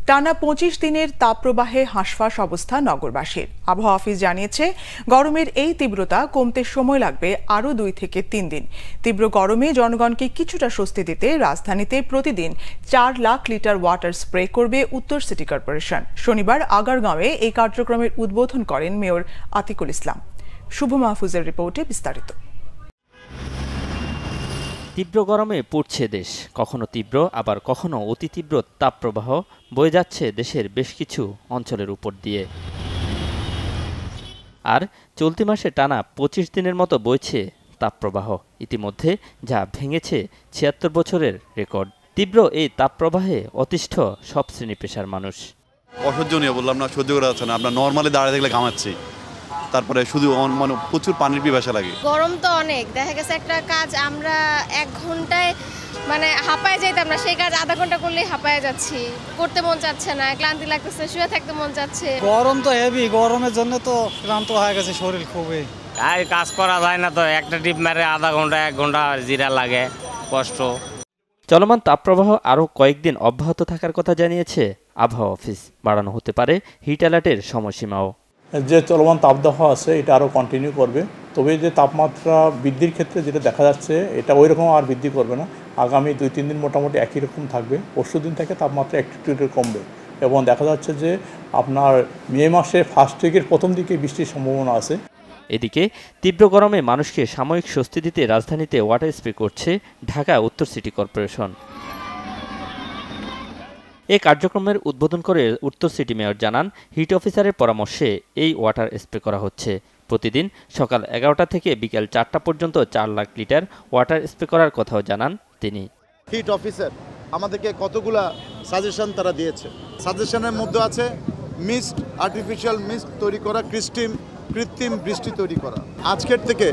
টানা ২৫ দিনের তাপপ্রবাহে হাঁসফাঁস অবস্থা নগরবাসীর। আবহাওয়া অফিস জানিয়েছে, গরমের এই তীব্রতা কমতে সময় লাগবে আরও ২ থেকে ৩ দিন। তীব্র গরমে জনগণকে কিছুটা স্বস্তি দিতে রাজধানীতে প্রতিদিন ৪ লাখ লিটার ওয়াটার স্প্রে করবে উত্তর সিটি কর্পোরেশন। শনিবার আগারগাঁওয়ে এই কার্যক্রমের উদ্বোধন করেন মেয়র আতিকুল ইসলাম। শুভ মাহফুজের রিপোর্টে বিস্তারিত। তীব্র গরমে পুড়ছে দেশ, কখনো তীব্র আবার কখনো অতি তীব্র তাপপ্রবাহ বয়ে যাচ্ছে দেশের বেশ কিছু অঞ্চলের উপর দিয়ে। আর চলতি মাসে টানা ২৫ দিনের মতো বইছে তাপপ্রবাহ, ইতিমধ্যে যা ভেঙেছে ৭৬ বছরের রেকর্ড। তীব্র এই তাপপ্রবাহে অতিষ্ঠ সব শ্রেণী পেশার মানুষ। অসহ্যনীয়, বললাম না, সহ্য করা যাচ্ছে না। আমরা নর্মালি দাঁড়িয়ে থাকলে ঘামাচ্ছি, তারপরে শুধু মানে প্রচুর পানির পিপাসা লাগে। গরম তো অনেক, দেখা গেছে একটা কাজ আমরা ১ ঘন্টায় মানে হাঁপায় যাইতাম না, সেই কাজ আধা ঘন্টা করলেই হাঁপায় যাচ্ছি, করতে মন চাচ্ছে না, ক্লান্তি লাগতেছে, শুয়ে থাকতে মন চাচ্ছে। গরম তো হেভি, গরমের জন্য তো ক্লান্ত হয়ে গেছে শরীর খুবই। কাজ করা যায় না তো, একটা টিপ মারে আধা ঘন্টা ১ ঘন্টা জিরা লাগে, কষ্ট। চলমান তাপপ্রবাহ আরও কয়েকদিন অব্যাহত থাকার কথা জানিয়েছে আবহাওয়া অফিস। বাড়ানো হতে পারে হিট অ্যালার্টের সময়সীমাও। যে চলমান তাপদাহ আছে এটা আরও কন্টিনিউ করবে, তবে যে তাপমাত্রা বৃদ্ধির ক্ষেত্রে যেটা দেখা যাচ্ছে এটা ওই রকম আর বৃদ্ধি করবে না। আগামী ২-৩ দিন মোটামুটি একই রকম থাকবে। পরশু দিন থেকে তাপমাত্রা একটু কমবে এবং দেখা যাচ্ছে যে আপনার মে মাসে ফার্স্ট উইকের প্রথম দিকে বৃষ্টির সম্ভাবনা আছে। এদিকে তীব্র গরমে মানুষকে সাময়িক স্বস্তি দিতে রাজধানীতে ওয়াটার স্প্রে করছে ঢাকা উত্তর সিটি কর্পোরেশন। এই কার্যক্রমের উদ্বোধন করে উত্তর সিটি মেয়র জানান, হিট অফিসারের পরামর্শে এই ওয়াটার স্প্রে করা হচ্ছে। প্রতিদিন সকাল ১১টা থেকে বিকেল ৪টা পর্যন্ত ৪ লাখ লিটার ওয়াটার স্প্রে করার কথাও জানান তিনি। হিট অফিসার আমাদেরকে কতগুলা সাজেশন তারা দিয়েছে। সাজেশনের মধ্যে আছে মিস্ট, আর্টিফিশিয়াল মিস্ট তৈরি করা, কৃত্রিম বৃষ্টি তৈরি করা। আজকের থেকে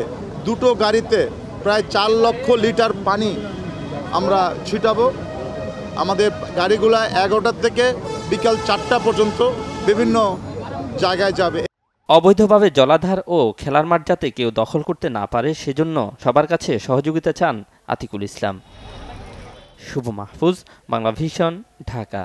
দুটো গাড়িতে প্রায় ৪ লক্ষ লিটার পানি আমরা ছিটাবো। আমাদের গাড়িগুলা ১১টা থেকে বিকাল ৪টা পর্যন্ত বিভিন্ন জায়গায় যাবে। অবৈধভাবে জলাধার ও খেলার মাঠ যাতে কেউ দখল করতে না পারে, সেজন্য সবার কাছে সহযোগিতা চান আতিকুল ইসলাম। শুভ মাহফুজ, বাংলা ভিশন, ঢাকা।